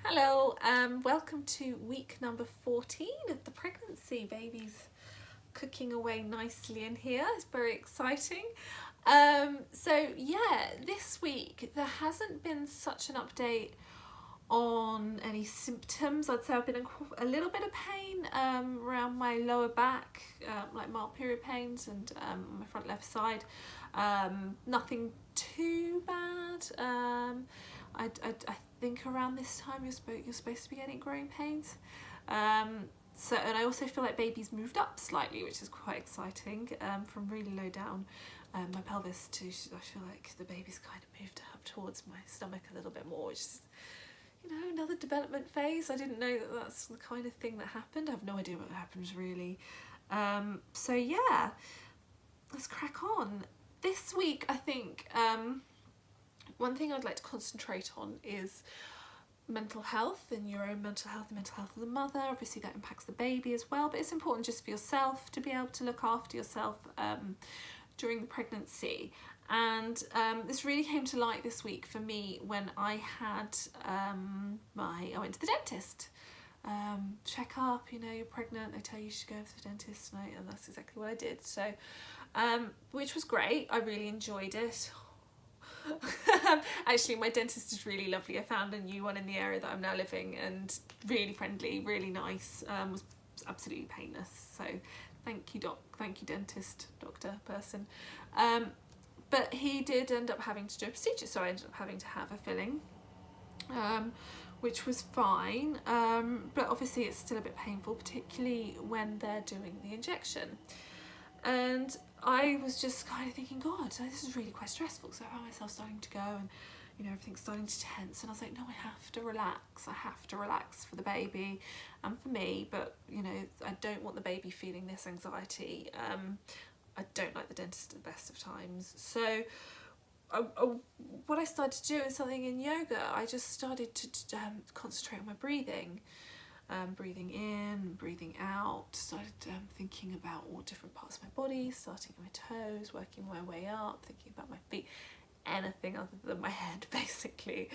Hello, welcome to week number 14 of the pregnancy. Baby's cooking away nicely in here. It's very exciting. So yeah, this week there hasn't been such an update on any symptoms. I'd say I've been in a little bit of pain around my lower back, like mild period pains, and my front left side. Nothing too bad. I think around this time you're supposed to be getting growing pains. So, and I also feel like baby's moved up slightly, which is quite exciting, from really low down my pelvis to, I feel like the baby's kind of moved up towards my stomach a little bit more, which is, you know, another development phase. I didn't know that that's the kind of thing that happened. I have no idea what happens really. So yeah, let's crack on. This week, I think, one thing I'd like to concentrate on is mental health and your own mental health, the mental health of the mother. Obviously that impacts the baby as well, but it's important just for yourself to be able to look after yourself during the pregnancy. And this really came to light this week for me when I had I went to the dentist. Check up, you know, you're pregnant, they tell you should go to the dentist, and that's exactly what I did. So which was great. I really enjoyed it. Actually, my dentist is really lovely. I found a new one in the area that I'm now living, and really friendly, really nice. Was absolutely painless. So thank you, dentist, doctor, person. But he did end up having to do a procedure, so I ended up having to have a filling, which was fine. But obviously it's still a bit painful, particularly when they're doing the injection. And I was just kind of thinking, God, this is really quite stressful. So I found myself starting to go, and you know, everything's starting to tense, and I was like, no, I have to relax. I have to relax for the baby and for me, but you know, I don't want the baby feeling this anxiety. I don't like the dentist at the best of times. So what I started to do is something in yoga. I just started to concentrate on my breathing. Breathing in, breathing out, started thinking about all different parts of my body, starting at my toes, working my way up, thinking about my feet, anything other than my head basically.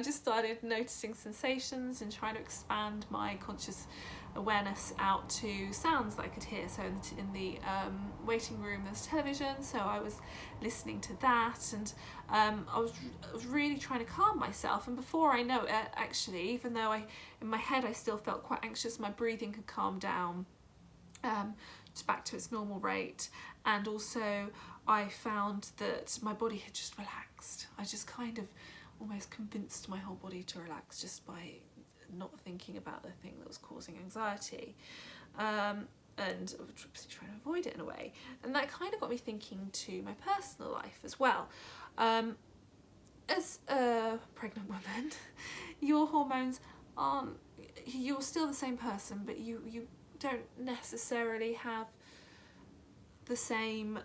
Just started noticing sensations and trying to expand my conscious awareness out to sounds that I could hear. So in the waiting room there's television, so I was listening to that, and I was really trying to calm myself. And before I know it, actually, even though in my head I still felt quite anxious, my breathing had calmed down just back to its normal rate. And also I found that my body had just relaxed. I just kind of almost convinced my whole body to relax just by not thinking about the thing that was causing anxiety, and trying to avoid it in a way. And that kind of got me thinking to my personal life as well. As a pregnant woman, your hormones aren't, you're still the same person, but you don't necessarily have the same,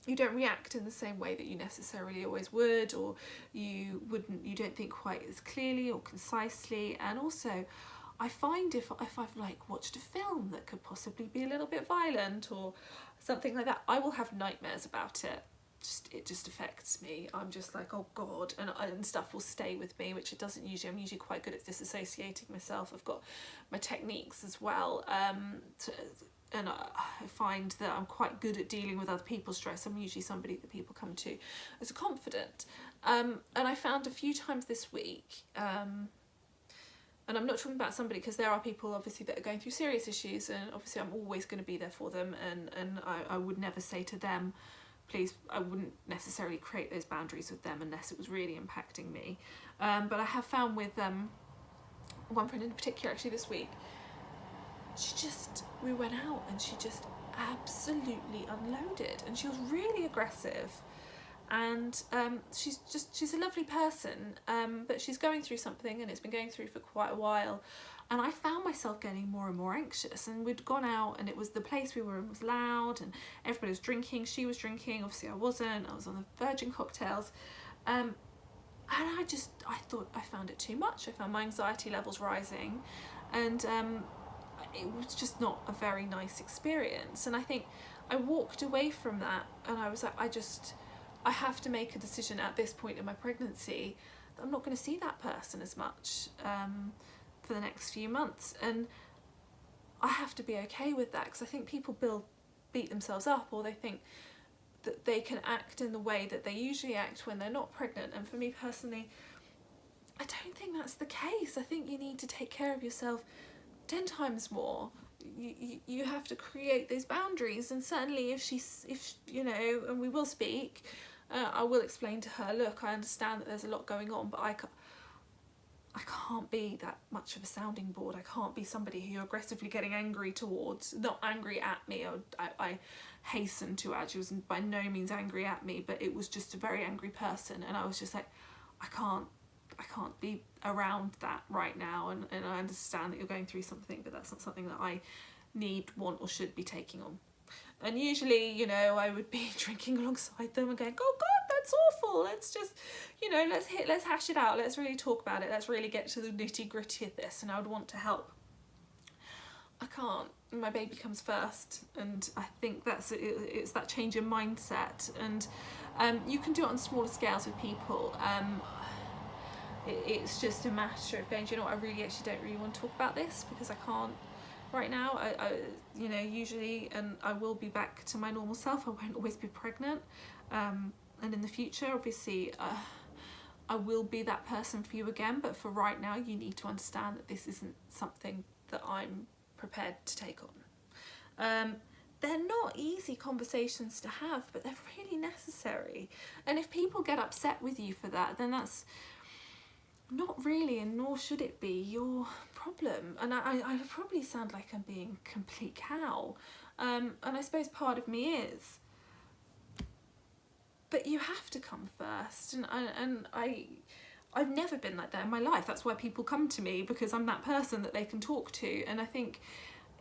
you don't react in the same way that you necessarily always would, or you don't think quite as clearly or concisely. And also I find if I've like watched a film that could possibly be a little bit violent or something like that, I will have nightmares about it. It just affects me. I'm just like, oh God, and stuff will stay with me, which it doesn't usually. I'm usually quite good at disassociating myself. I've got my techniques as well, and I find that I'm quite good at dealing with other people's stress. I'm usually somebody that people come to as a confidant. And I found a few times this week, and I'm not talking about somebody, because there are people obviously that are going through serious issues, and obviously I'm always going to be there for them, and I would never say to them, please, I wouldn't necessarily create those boundaries with them unless it was really impacting me. But I have found with one friend in particular actually this week, we went out and she just absolutely unloaded, and she was really aggressive. And she's a lovely person, but she's going through something, and it's been going through for quite a while. And I found myself getting more and more anxious, and we'd gone out, and it was the place we were in was loud, and everybody was drinking. She was drinking, obviously I wasn't. I was on the virgin cocktails, and I thought I found it too much. I found my anxiety levels rising, and it was just not a very nice experience. And I think I walked away from that, and I was like, I have to make a decision at this point in my pregnancy I'm not going to see that person as much for the next few months, and I have to be okay with that, because I think people beat themselves up, or they think that they can act in the way that they usually act when they're not pregnant. And for me personally, I don't think that's the case. I think you need to take care of yourself 10 times more. You have to create those boundaries, and certainly if you know, and we will speak, I will explain to her, look, I understand that there's a lot going on, but I can't be that much of a sounding board. I can't be somebody who you're aggressively getting angry towards. Not angry at me, I hasten to add, she was by no means angry at me, but it was just a very angry person, and I was just like, I can't be around that right now, and I understand that you're going through something, but that's not something that I need, want, or should be taking on. And usually, you know, I would be drinking alongside them and going, oh God, that's awful. Let's just, you know, let's hash it out. Let's really talk about it. Let's really get to the nitty gritty of this. And I would want to help. I can't. My baby comes first, and I think it's that change in mindset. And you can do it on smaller scales with people. It's just a matter of going, do you know what, I really actually don't really want to talk about this, because I can't right now. I you know, usually, and I will be back to my normal self. I won't always be pregnant, and in the future, obviously, I will be that person for you again, but for right now, you need to understand that this isn't something that I'm prepared to take on. They're not easy conversations to have, but they're really necessary. And if people get upset with you for that, then that's not really, and nor should it be, your problem. And I probably sound like I'm being a complete cow, and I suppose part of me is, but you have to come first. And I've never been like that in my life. That's why people come to me, because I'm that person that they can talk to. And I think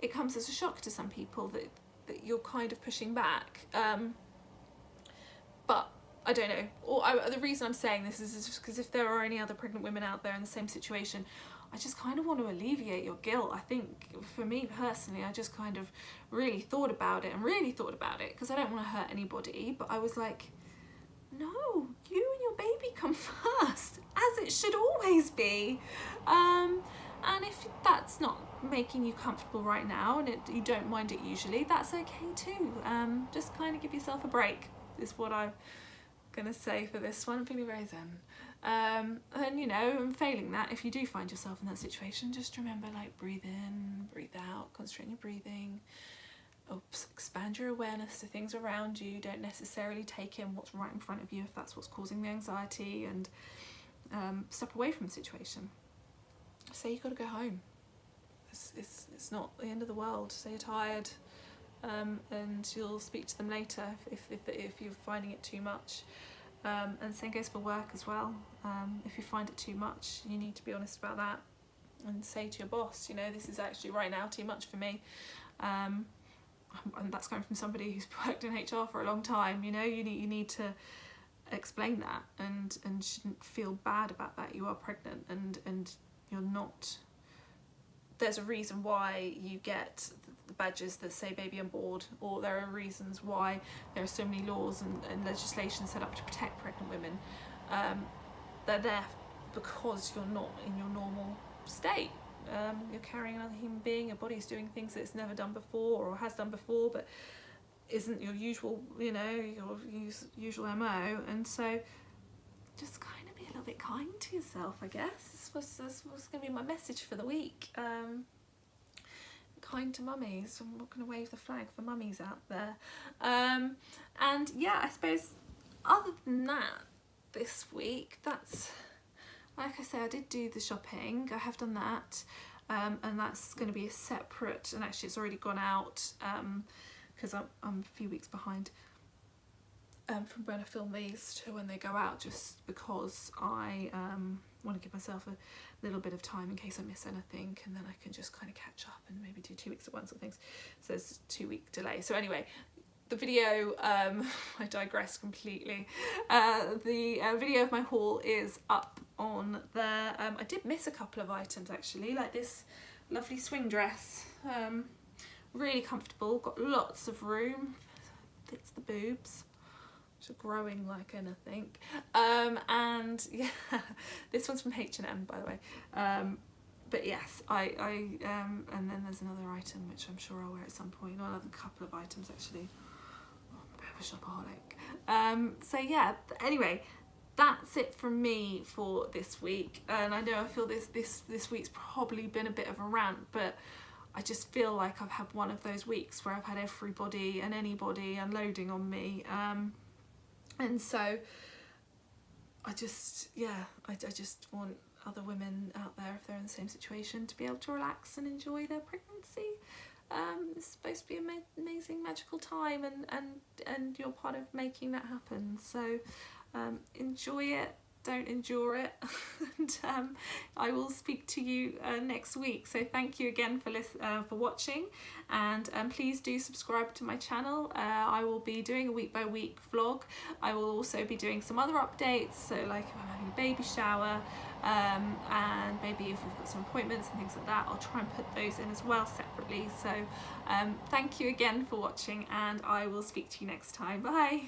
it comes as a shock to some people that you're kind of pushing back, but I don't know. The reason I'm saying this is just because if there are any other pregnant women out there in the same situation, I just kind of want to alleviate your guilt. I think for me personally, I just kind of really thought about it, because I don't want to hurt anybody, but I was like, no, you and your baby come first, as it should always be. And if that's not making you comfortable right now, and you don't mind it usually, that's okay too. Just kind of give yourself a break, is what I'm gonna say for this one. I'm feeling very zen. And you know, and failing that, if you do find yourself in that situation, just remember, like, breathe in, breathe out, concentrate on your breathing. Expand your awareness to things around you. Don't necessarily take in what's right in front of you if that's what's causing the anxiety, and step away from the situation. Say you've got to go home. It's not the end of the world. Say you're tired, and you'll speak to them later if you're finding it too much. And same goes for work as well. If you find it too much, you need to be honest about that and say to your boss, you know, this is actually right now too much for me. And that's coming from somebody who's worked in HR for a long time. You know, you need to explain that, and shouldn't feel bad about that. You are pregnant, and you're not. There's a reason why you get the badges that say baby on board, or there are reasons why there are so many laws and legislation set up to protect pregnant women. They're there because you're not in your normal state. You're carrying another human being, your body's doing things that it's never done before, or has done before, but isn't your usual, you know, your usual MO. And so just kind of be a little bit kind to yourself, I guess. This was going to be my message for the week. Kind to mummies. I'm not going to wave the flag for mummies out there. And yeah, I suppose other than that, this week, that's, like I say, I did do the shopping. I have done that, and that's going to be a separate, and actually it's already gone out, because I'm a few weeks behind from when I film these to when they go out, just because I want to give myself a little bit of time in case I miss anything, and then I can just kind of catch up and maybe do 2 weeks at once or things. So it's a 2-week delay. So anyway, the video, I digress completely. The video of my haul is up on there. I did miss a couple of items actually, like this lovely swing dress. Really comfortable, got lots of room, fits the boobs. which are growing like anything. And yeah, this one's from H&M, by the way. But yes, I and then there's another item which I'm sure I'll wear at some point. Well, a couple of items actually. Oh, I'm a bit of a shopaholic. So yeah, anyway, that's it from me for this week. And I know I feel this week's probably been a bit of a rant, but I just feel like I've had one of those weeks where I've had everybody and anybody unloading on me. And so I just want other women out there, if they're in the same situation, to be able to relax and enjoy their pregnancy. It's supposed to be an amazing, magical time, and you're part of making that happen. So enjoy it, don't endure it, and I will speak to you next week. So thank you again for watching, and please do subscribe to my channel. I will be doing a week by week vlog. I will also be doing some other updates, so like if I'm having a baby shower, and maybe if we've got some appointments and things like that, I'll try and put those in as well separately. So thank you again for watching, and I will speak to you next time. Bye.